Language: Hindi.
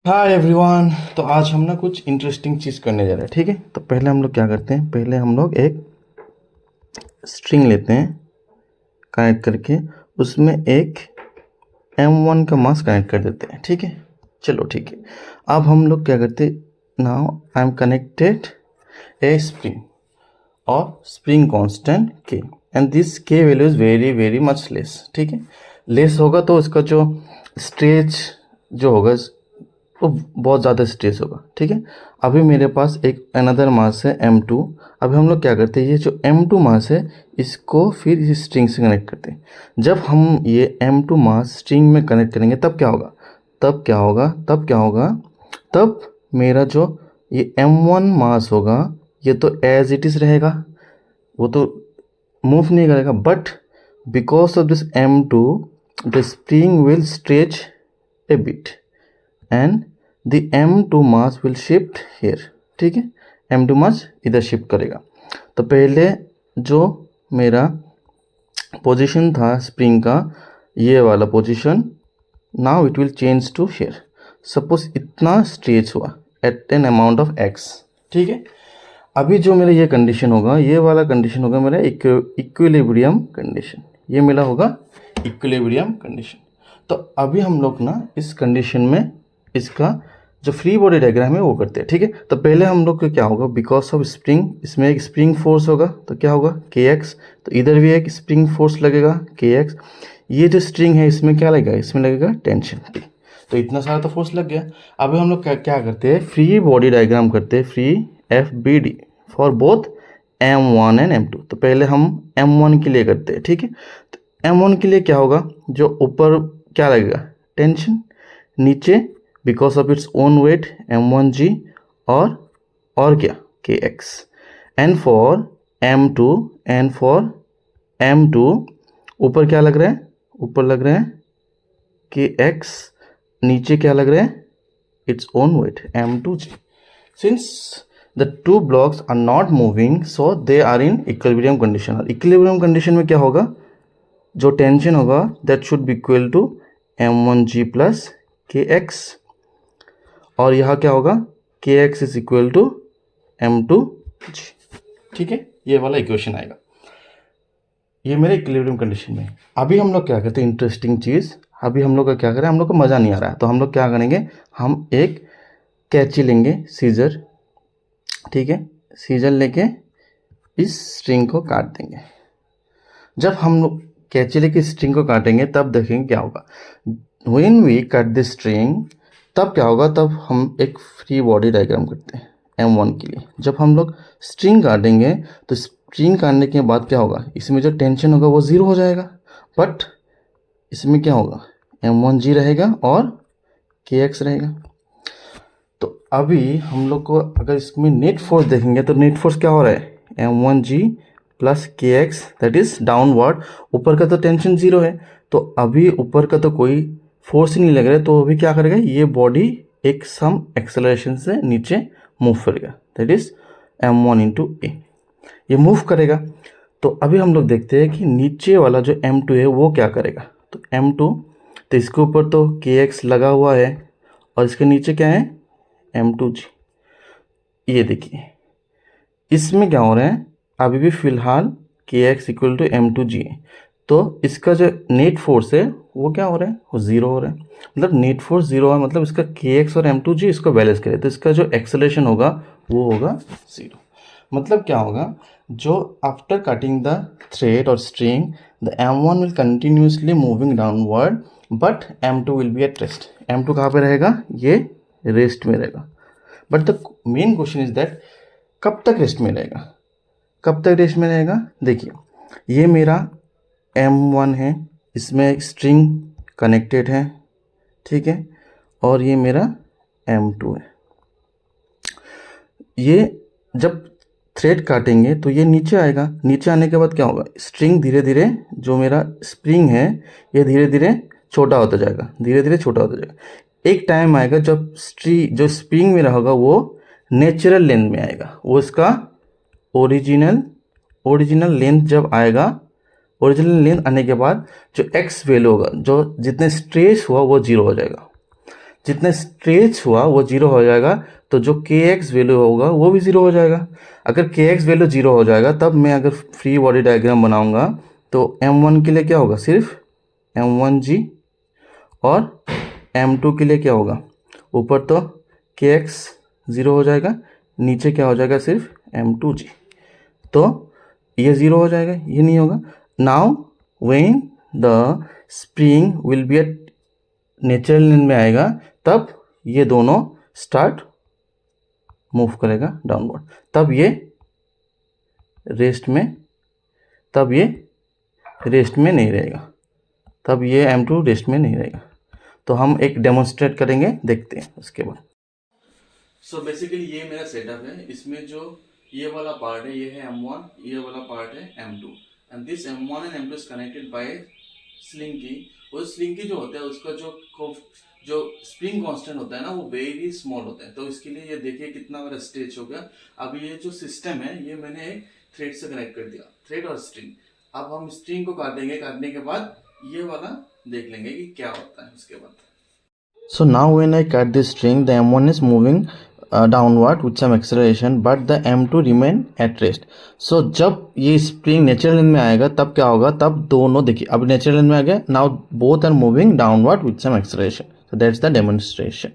Hi everyone. तो आज हम ना कुछ इंटरेस्टिंग चीज़ करने जा रहे हैं, ठीक है। तो पहले हम लोग क्या करते हैं, पहले हम लोग एक स्ट्रिंग लेते हैं कनेक्ट करके, उसमें एक M1 का मास कनेक्ट कर देते हैं, ठीक है। चलो ठीक है। अब हम लोग क्या करते हैं, now I am connected A spring और स्प्रिंग कांस्टेंट के, एंड दिस के value is very very much less, ठीक है। लेस होगा तो इसका जो स्ट्रेच जो होगा वो बहुत ज़्यादा स्ट्रेस होगा, ठीक है। अभी मेरे पास एक अनदर मास है M2। अभी हम लोग क्या करते हैं, ये जो M2 मास है इसको फिर इस स्ट्रिंग से कनेक्ट करते हैं। जब हम ये M2 मास स्ट्रिंग में कनेक्ट करेंगे तब क्या होगा, तब मेरा जो ये M1 मास होगा ये तो एज इट इज़ रहेगा, वो तो मूव नहीं करेगा, but because of this M2 the spring will stretch a bit and the M2 mass will shift here, ठीक है। M2 मास इधर शिफ्ट करेगा। तो पहले जो मेरा पोजीशन था स्प्रिंग का, ये वाला position, now it will change to here. Suppose इतना स्ट्रेच हुआ at an amount of x, ठीक है। अभी जो मेरा ये कंडीशन होगा, ये वाला कंडीशन होगा मेरा इक्विलिब्रियम कंडीशन, ये मेरा होगा इक्विलिब्रियम कंडीशन। तो अभी हम लोग ना इस कंडीशन में इसका जो फ्री बॉडी डायग्राम है वो करते हैं, ठीक है। तो पहले हम लोग को क्या होगा, बिकॉज ऑफ स्प्रिंग, इसमें एक स्प्रिंग फोर्स होगा तो क्या होगा kx, तो इधर भी एक स्प्रिंग फोर्स लगेगा kx। ये जो स्ट्रिंग है इसमें क्या लगेगा, इसमें लगेगा टेंशन T। तो इतना सारा तो फोर्स लग गया। अभी हम लोग क्या करते हैं, फ्री बॉडी डायग्राम करते हैं, free FBD for both M1 and M2। तो पहले हम M1 के लिए करते हैं, ठीक है। तो M1 के लिए क्या होगा, जो ऊपर क्या लगेगा टेंशन, नीचे because of its own wait M1G, और क्या kx। एंड फॉर M2 ऊपर क्या लग रहा है, ऊपर लग रहा है kx, नीचे क्या लग रहा है it's own weight M2G। Since the two blocks are not moving so they are in equilibrium condition. और इक्विलिब्रियम कंडीशन में क्या होगा, जो टेंशन होगा that should be equal to M1G plus kx, और यहाँ क्या होगा kx is equal to M2G, ठीक है। ये वाला इक्वेशन आएगा, ये मेरे इक्विलिब्रियम कंडीशन में। अभी हम लोग क्या करते हैं, इंटरेस्टिंग चीज़, अभी हम लोग का क्या करें, हम लोग को मज़ा नहीं आ रहा है तो हम लोग क्या करेंगे, हम एक कैंची लेंगे, सीजर, ठीक है। सीजर लेके इस स्ट्रिंग को काट देंगे। जब हम लोग कैंची लेके स्ट्रिंग को काटेंगे तब देखेंगे क्या होगा, when we cut this string तब क्या होगा, तब हम एक फ्री बॉडी डायग्राम करते हैं M1 के लिए। जब हम लोग स्ट्रिंग काटेंगे तो स्ट्रिंग काटने के बाद क्या होगा, इसमें जो टेंशन होगा वो ज़ीरो हो जाएगा, बट इसमें क्या होगा M1G रहेगा और kx रहेगा। तो अभी हम लोग को अगर इसमें नेट फोर्स देखेंगे तो नेट फोर्स क्या हो रहा है, M1G plus kx, that is downward. ऊपर का तो टेंशन ज़ीरो है, तो अभी ऊपर का तो कोई फोर्स ही नहीं लग रहा है, तो अभी क्या करेगा, ये बॉडी एक सम एक्सेलरेशन से नीचे मूव करेगा, दैट इज M1 इंटू ए, ये मूव करेगा। तो अभी हम लोग देखते हैं कि नीचे वाला जो M2 है वो क्या करेगा। तो M2, तो इसके ऊपर तो kx लगा हुआ है और इसके नीचे क्या है M2G। ये देखिए इसमें क्या हो रहा है, अभी भी फिलहाल kx इक्वल टू M2G है, तो इसका जो नेट फोर्स है वो क्या हो रहा है, वो ज़ीरो हो रहा है। मतलब नेट फोर्स ज़ीरो है, मतलब इसका kx और M2G इसको बैलेंस करे तो इसका जो एक्सेलरेशन होगा वो होगा ज़ीरो। मतलब क्या होगा, जो आफ्टर कटिंग द थ्रेड और string the M1 will continuously moving downward but M2 will be at rest. M2 कहाँ पे रहेगा, ये रेस्ट में रहेगा। But the main question is that कब तक रेस्ट में रहेगा, कब तक रेस्ट में रहेगा। देखिए ये मेरा M1 है, इसमें एक स्ट्रिंग कनेक्टेड है, ठीक है, और ये मेरा M2 है। ये जब थ्रेड काटेंगे तो ये नीचे आएगा, नीचे आने के बाद क्या होगा, स्ट्रिंग धीरे धीरे, जो मेरा स्प्रिंग है ये धीरे धीरे छोटा होता जाएगा, धीरे धीरे छोटा होता जाएगा। एक टाइम आएगा जब जो स्प्रिंग मेरा होगा वो नेचुरल लेंथ में आएगा, वो इसका ओरिजिनल लेंथ जब आएगा, ओरिजिनल लेंथ आने के बाद जो एक्स वैल्यू होगा, जो जितने स्ट्रेस हुआ वो जीरो हो जाएगा। जितना स्ट्रेच हुआ वो जीरो हो जाएगा, तो जो के एक्स वैल्यू होगा वो भी ज़ीरो हो जाएगा। अगर के एक्स वैल्यू जीरो हो जाएगा तब मैं अगर फ्री बॉडी डायग्राम बनाऊंगा तो M1 के लिए क्या होगा, सिर्फ M1G, और M2 के लिए क्या होगा, ऊपर तो के एक्स ज़ीरो हो जाएगा, नीचे क्या हो जाएगा, सिर्फ M2G। तो ये ज़ीरो हो जाएगा, ये नहीं होगा। Now when the spring will be at natural line में आएगा तब ये दोनों स्टार्ट मूव करेगा डाउनवर्ड, तब ये रेस्ट में नहीं रहेगा, तब ये M2 रेस्ट में नहीं रहेगा। तो हम एक डेमोन्स्ट्रेट करेंगे, देखते हैं उसके बाद। सो बेसिकली ये मेरा सेटअप है। इसमें जो ये वाला पार्ट है ये है M1, ये वाला पार्ट है M2, and this M1 and M2 is connected by slinky. वो स्लिंकी जो होता है उसका जो स्प्रिंग कांस्टेंट होता है ना वो वेरी स्मॉल होता है। तो इसके लिए ये देखिए कितना मेरा स्ट्रेच हो गया। अब ये जो सिस्टम है ये मैंने एक थ्रेड से कनेक्ट कर दिया, थ्रेड और स्ट्रिंग। अब हम स्ट्रिंग को काटेंगे, काटने के बाद ये वाला देख लेंगे कि क्या होता है उसके बाद। So now when I cut this string, the M1 is moving downward with some acceleration, but the M2 remain at rest. So जब ये स्प्रिंग नेचुरल लाइन में आएगा तब क्या होगा, तब दोनों देखिए अब नेचुरल लाइन में आ गया, now both are moving downward with some acceleration. So that's the demonstration.